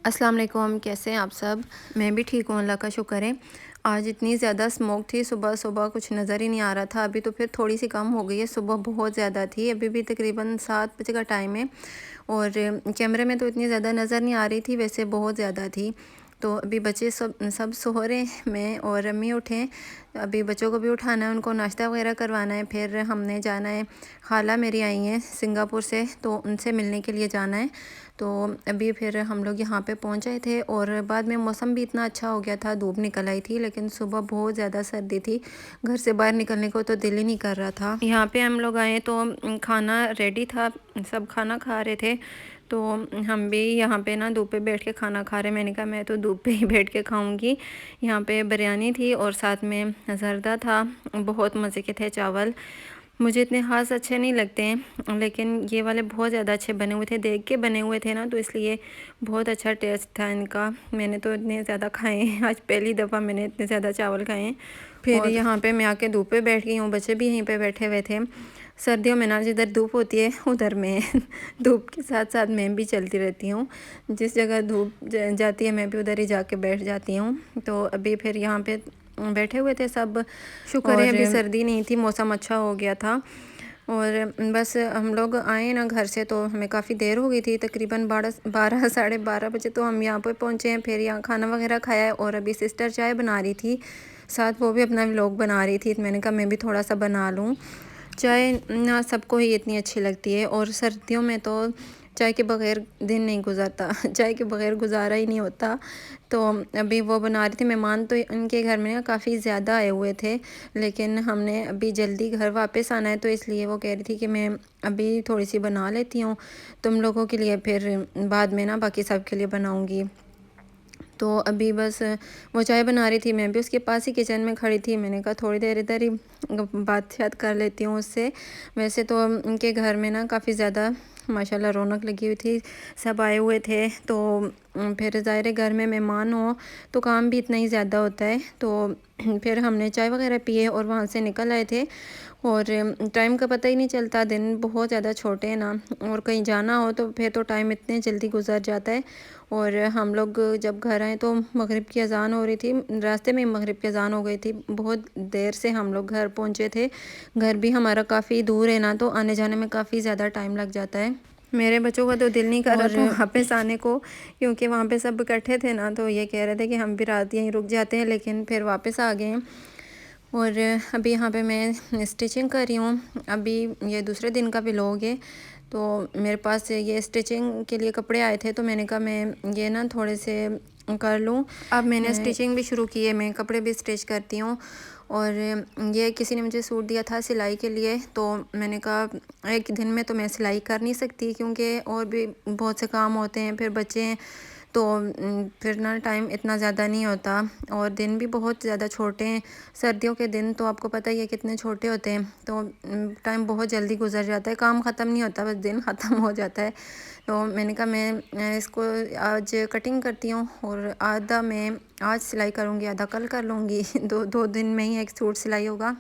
अस्सलाम वालेकुम, कैसे हैं आप सब। मैं भी ठीक हूँ, अल्लाह का शुक्र है। आज इतनी ज़्यादा स्मोक थी, सुबह सुबह कुछ नज़र ही नहीं आ रहा था। अभी तो फिर थोड़ी सी कम हो गई है, सुबह बहुत ज़्यादा थी। अभी भी तकरीबन 7 बजे का टाइम है और कैमरे में तो इतनी ज़्यादा नज़र नहीं आ रही थी, वैसे बहुत ज़्यादा थी। तो अभी बच्चे सब सब सो रहे हैं, मैं और अम्मी उठे। अभी बच्चों को भी उठाना है, उनको नाश्ता वगैरह करवाना है। फिर हमने जाना है, खाला मेरी आई हैं सिंगापुर से, तो उनसे मिलने के लिए जाना है। तो अभी फिर हम लोग यहाँ पे पहुँच गए थे और बाद में मौसम भी इतना अच्छा हो गया था, धूप निकल आई थी, लेकिन सुबह बहुत ज़्यादा सर्दी थी। घर से बाहर निकलने को तो दिल ही नहीं कर रहा था। यहाँ पे हम लोग आए तो खाना रेडी था, सब खाना खा रहे थे। तो हम भी यहाँ पे ना धूप पे बैठ के खाना खा रहे। मैंने कहा मैं तो धूप पे ही बैठ के खाऊंगी। यहाँ पे बिरयानी थी और साथ में जर्दा था, बहुत मज़े के थे चावल। मुझे इतने ख़ास अच्छे नहीं लगते हैं, लेकिन ये वाले बहुत ज़्यादा अच्छे बने हुए थे, देख के बने हुए थे ना, तो इसलिए बहुत अच्छा टेस्ट था इनका। मैंने तो इतने ज़्यादा खाए हैं, आज पहली दफ़ा मैंने इतने ज़्यादा चावल खाए हैं। फिर यहाँ पे मैं आके धूप पे बैठ गई हूँ, बच्चे भी यहीं पे बैठे हुए थे। सर्दियों में ना जिधर धूप होती है उधर मैं धूप के साथ साथ मैं भी चलती रहती हूँ। जिस जगह धूप जाती है मैं भी उधर ही जाके बैठ जाती हूँ। तो अभी फिर यहाँ पे बैठे हुए थे सब। शुक्र है अभी सर्दी नहीं थी, मौसम अच्छा हो गया था। और बस हम लोग आए ना घर से तो हमें काफ़ी देर हो गई थी, तकरीबन 12 साढ़े 12 बजे तो हम यहाँ पे पहुँचे हैं। फिर यहाँ खाना वगैरह खाया है और अभी सिस्टर चाय बना रही थी, साथ वो भी अपना व्लॉग बना रही थी। तो मैंने कहा मैं भी थोड़ा सा बना लूँ। चाय ना सबको ही इतनी अच्छी लगती है और सर्दियों में तो चाय के बग़ैर दिन नहीं गुज़रता चाय के बग़ैर गुज़ारा ही नहीं होता। तो अभी वो बना रही थी। मेहमान तो इनके घर में ना काफ़ी ज़्यादा आए हुए थे, लेकिन हमने अभी जल्दी घर वापस आना है, तो इसलिए वो कह रही थी कि मैं अभी थोड़ी सी बना लेती हूँ तुम लोगों के लिए, फिर बाद में ना बाकी सब के लिए बनाऊँगी। तो अभी बस वो चाय बना रही थी, मैं भी उसके पास ही किचन में खड़ी थी। मैंने कहा थोड़ी देर इधर ही बात शात कर लेती हूँ उससे। वैसे तो उनके घर में ना काफ़ी ज़्यादा माशाल्लाह रौनक लगी हुई थी, सब आए हुए थे। तो फिर ज़ाहिर है घर में मेहमान हो तो काम भी इतना ही ज़्यादा होता है। तो फिर हमने चाय वगैरह पिए और वहाँ से निकल आए थे। और टाइम का पता ही नहीं चलता, दिन बहुत ज़्यादा छोटे हैं ना, और कहीं जाना हो तो फिर तो टाइम इतने जल्दी गुजर जाता है। और हम लोग जब घर आए तो मगरिब की अज़ान हो रही थी, रास्ते में मगरिब की अज़ान हो गई थी। बहुत देर से हम लोग घर पहुँचे थे। घर भी हमारा काफ़ी दूर है ना, तो आने जाने में काफ़ी ज़्यादा टाइम लग जाता है। मेरे बच्चों का तो दिल नहीं कर रहा था वापस आने को, क्योंकि वहाँ पे सब इकट्ठे थे ना, तो ये कह रहे थे कि हम भी रात यहीं रुक जाते हैं, लेकिन फिर वापस आ गए हैं। और अभी यहाँ पे मैं स्टिचिंग कर रही हूँ। अभी ये दूसरे दिन का व्लॉग है। तो मेरे पास ये स्टिचिंग के लिए कपड़े आए थे, तो मैंने कहा मैं ये ना थोड़े से कर लूँ। अब मैंने स्टिचिंग भी शुरू की है, मैं कपड़े भी स्टिच करती हूँ। और ये किसी ने मुझे सूट दिया था सिलाई के लिए, तो मैंने कहा एक दिन में तो मैं सिलाई कर नहीं सकती, क्योंकि और भी बहुत से काम होते हैं, फिर बच्चे हैं, तो फिर ना टाइम इतना ज़्यादा नहीं होता और दिन भी बहुत ज़्यादा छोटे हैं। सर्दियों के दिन तो आपको पता ही है कितने छोटे होते हैं, तो टाइम बहुत जल्दी गुजर जाता है, काम ख़त्म नहीं होता, बस दिन ख़त्म हो जाता है। तो मैंने कहा मैं इसको आज कटिंग करती हूँ और आधा मैं आज सिलाई करूँगी, आधा कल कर लूँगी दो दो दिन में ही एक सूट सिलाई होगा।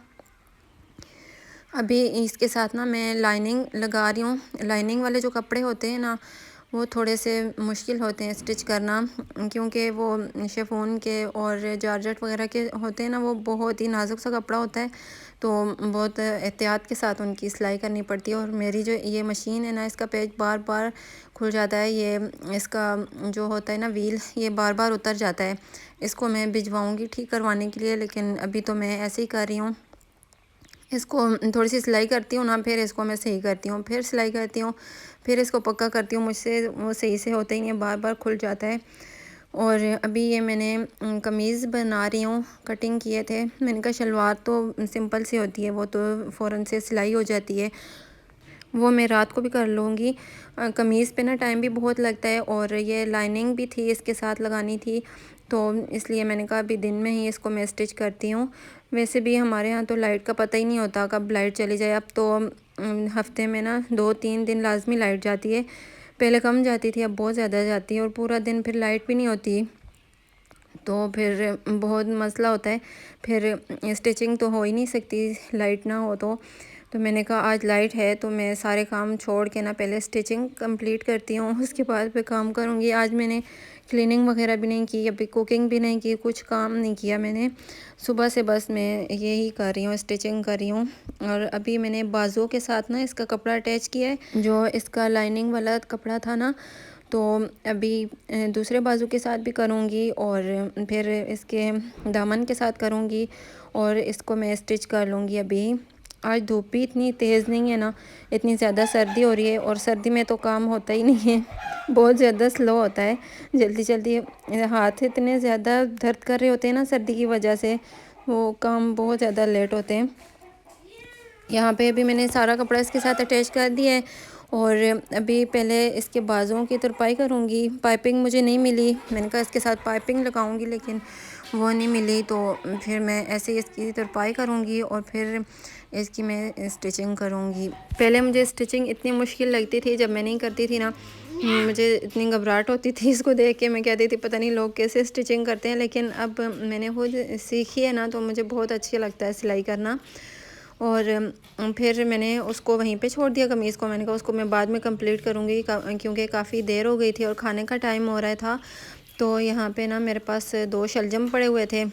अभी इसके साथ ना मैं लाइनिंग लगा रही हूँ। लाइनिंग वाले जो कपड़े होते हैं ना, वो थोड़े से मुश्किल होते हैं स्टिच करना, क्योंकि वो शिफॉन के और जॉर्जेट वगैरह के होते हैं ना, वो बहुत ही नाजुक सा कपड़ा होता है, तो बहुत एहतियात के साथ उनकी सिलाई करनी पड़ती है। और मेरी जो ये मशीन है ना, इसका पेज बार बार खुल जाता है, ये इसका जो होता है ना व्हील, ये बार बार उतर जाता है। इसको मैं भिजवाऊँगी ठीक करवाने के लिए, लेकिन अभी तो मैं ऐसे ही कर रही हूँ। इसको थोड़ी सी सिलाई करती हूँ ना, फिर इसको मैं सही करती हूँ, फिर सिलाई करती हूँ, फिर इसको पक्का करती हूँ। मुझसे वो सही से होता ही नहीं है, बार बार खुल जाता है। और अभी ये मैंने कमीज़ बना रही हूँ, कटिंग किए थे। मैंने कहा शलवार तो सिंपल सी होती है, वो तो फ़ौरन से सिलाई हो जाती है, वो मैं रात को भी कर लूँगी। कमीज़ पे ना टाइम भी बहुत लगता है, और ये लाइनिंग भी थी इसके साथ लगानी थी, तो इसलिए मैंने कहा अभी दिन में ही इसको मैं स्टिच करती हूँ। वैसे भी हमारे यहाँ तो लाइट का पता ही नहीं होता कब लाइट चली जाए। अब तो हफ्ते में ना 2-3 दिन लाजमी लाइट जाती है, पहले कम जाती थी, अब बहुत ज़्यादा जाती है, और पूरा दिन फिर लाइट भी नहीं होती, तो फिर बहुत मसला होता है। फिर स्टिचिंग तो हो ही नहीं सकती लाइट ना हो तो। तो मैंने कहा आज लाइट है तो मैं सारे काम छोड़ के ना पहले स्टिचिंग कंप्लीट करती हूँ, उसके बाद फिर काम करूँगी। आज मैंने क्लीनिंग वगैरह भी नहीं की, अभी कुकिंग भी नहीं की, कुछ काम नहीं किया मैंने। सुबह से बस मैं यही कर रही हूँ, स्टिचिंग कर रही हूँ। और अभी मैंने बाजुओं के साथ ना इसका कपड़ा अटैच किया है, जो इसका लाइनिंग वाला कपड़ा था ना, तो अभी दूसरे बाजू के साथ भी करूँगी और फिर इसके दामन के साथ करूँगी और इसको मैं स्टिच कर लूँगी। अभी आज धूप भी इतनी तेज़ नहीं है ना, इतनी ज़्यादा सर्दी हो रही है और सर्दी में तो काम होता ही नहीं है, बहुत ज़्यादा स्लो होता है। जल्दी जल्दी हाथ इतने ज़्यादा दर्द कर रहे होते हैं ना सर्दी की वजह से, वो काम बहुत ज़्यादा लेट होते हैं। यहाँ पे अभी मैंने सारा कपड़ा इसके साथ अटैच कर दिया है और अभी पहले इसके बाजुओं की तरपाई करूँगी। पाइपिंग मुझे नहीं मिली, मैंने कहा इसके साथ पाइपिंग लगाऊँगी लेकिन वो नहीं मिली, तो फिर मैं ऐसे ही इसकी तरपाई करूँगी और फिर इसकी मैं स्टिचिंग करूँगी। पहले मुझे स्टिचिंग इतनी मुश्किल लगती थी, जब मैं नहीं करती थी ना मुझे इतनी घबराहट होती थी इसको देख के, मैं कहती थी पता नहीं लोग कैसे स्टिचिंग करते हैं, लेकिन अब मैंने खुद सीखी है ना तो मुझे बहुत अच्छा लगता है सिलाई करना। और फिर मैंने उसको वहीं पे छोड़ दिया कमीज़ को, मैंने कहा उसको मैं बाद में कंप्लीट करूँगी क्योंकि काफ़ी देर हो गई थी और खाने का टाइम हो रहा था। तो यहाँ पे ना मेरे पास 2 शलजम पड़े हुए थे,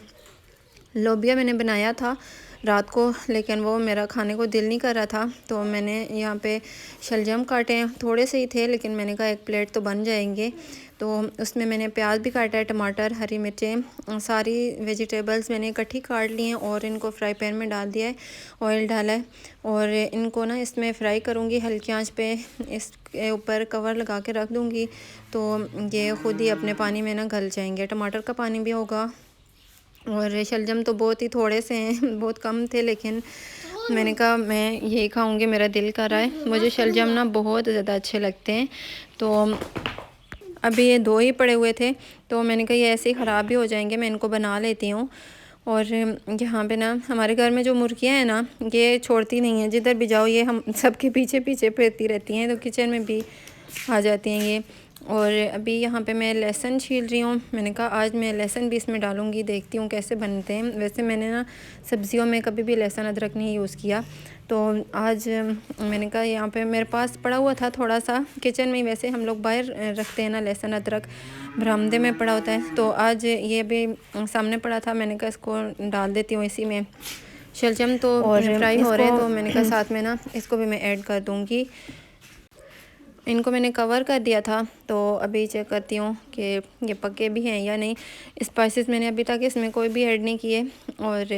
लोबिया मैंने बनाया था रात को लेकिन वो मेरा खाने को दिल नहीं कर रहा था, तो मैंने यहाँ पे शलजम काटे हैं, थोड़े से ही थे लेकिन मैंने कहा एक प्लेट तो बन जाएंगे। तो उसमें मैंने प्याज भी काटा है, टमाटर, हरी मिर्चें, सारी वेजिटेबल्स मैंने इकट्ठी काट ली हैं और इनको फ्राई पैन में डाल दिया है, ऑयल डाला है और इनको ना इसमें फ्राई करूँगी हल्की आंच पे। इसके ऊपर कवर लगा के रख दूँगी तो ये ख़ुद ही अपने पानी में ना गल जाएंगे। टमाटर का पानी भी होगा और शलजम तो बहुत ही थोड़े से हैं, बहुत कम थे, लेकिन मैंने कहा मैं यही खाऊंगी, मेरा दिल कर रहा है। मुझे शलजम ना बहुत ज़्यादा अच्छे लगते हैं। तो अभी ये 2 ही पड़े हुए थे तो मैंने कहा ये ऐसे ही ख़राब भी हो जाएंगे, मैं इनको बना लेती हूँ। और यहाँ पे ना हमारे घर में जो मुर्गियाँ हैं ना ये छोड़ती नहीं हैं, जिधर भी जाओ ये हम सबके पीछे पीछे फिरती रहती हैं, तो किचन में भी आ जाती हैं ये। और अभी यहाँ पे मैं लहसुन छील रही हूँ, मैंने कहा आज मैं लहसुन भी इसमें डालूँगी, देखती हूँ कैसे बनते हैं। वैसे मैंने ना सब्ज़ियों में कभी भी लहसुन अदरक नहीं यूज़ किया, तो आज मैंने कहा यहाँ पे मेरे पास पड़ा हुआ था थोड़ा सा किचन में, वैसे हम लोग बाहर रखते हैं ना लहसुन अदरक, बरामदे में पड़ा होता है, तो आज ये भी सामने पड़ा था, मैंने कहा इसको डाल देती हूँ इसी में। शलजम तो फ्राई हो रहे हैं तो मैंने कहा साथ में ना इसको भी मैं ऐड कर दूँगी। इनको मैंने कवर कर दिया था तो अभी चेक करती हूँ कि ये पके भी हैं या नहीं। स्पाइसेस मैंने अभी तक इसमें कोई भी ऐड नहीं किए। और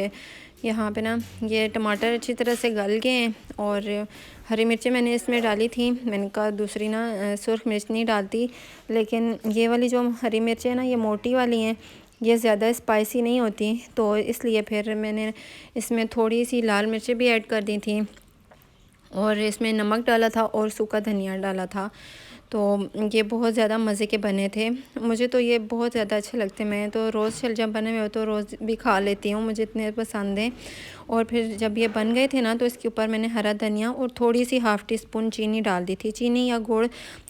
यहाँ पे ना ये टमाटर अच्छी तरह से गल गए हैं और हरी मिर्चें मैंने इसमें डाली थी, मैंने कहा दूसरी ना सुर्ख मिर्च नहीं डालती, लेकिन ये वाली जो हरी मिर्चें हैं ना ये मोटी वाली हैं, ये ज़्यादा स्पाइसी नहीं होती, तो इसलिए फिर मैंने इसमें थोड़ी सी लाल मिर्चें भी ऐड कर दी थी और इसमें नमक डाला था और सूखा धनिया डाला था। तो ये बहुत ज़्यादा मज़े के बने थे, मुझे तो ये बहुत ज़्यादा अच्छे लगते हैं। मैं तो रोज़ शलजम बने हुए तो रोज़ भी खा लेती हूँ, मुझे इतने पसंद हैं। और फिर जब ये बन गए थे ना तो इसके ऊपर मैंने हरा धनिया और थोड़ी सी ½ टीस्पून चीनी डाल दी थी। चीनी या गुड़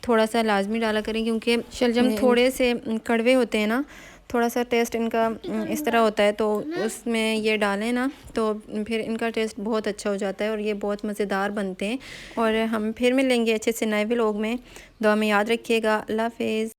थोड़ा सा लाजमी डाला करें क्योंकि शलजम थोड़े से कड़वे होते हैं ना, थोड़ा सा टेस्ट इनका इस तरह होता है, तो उसमें ये डालें ना तो फिर इनका टेस्ट बहुत अच्छा हो जाता है और ये बहुत मज़ेदार बनते हैं। और हम फिर मिलेंगे अच्छे से नए व्लॉग में, दुआ में याद रखिएगा। अल्लाह हाफ़िज़।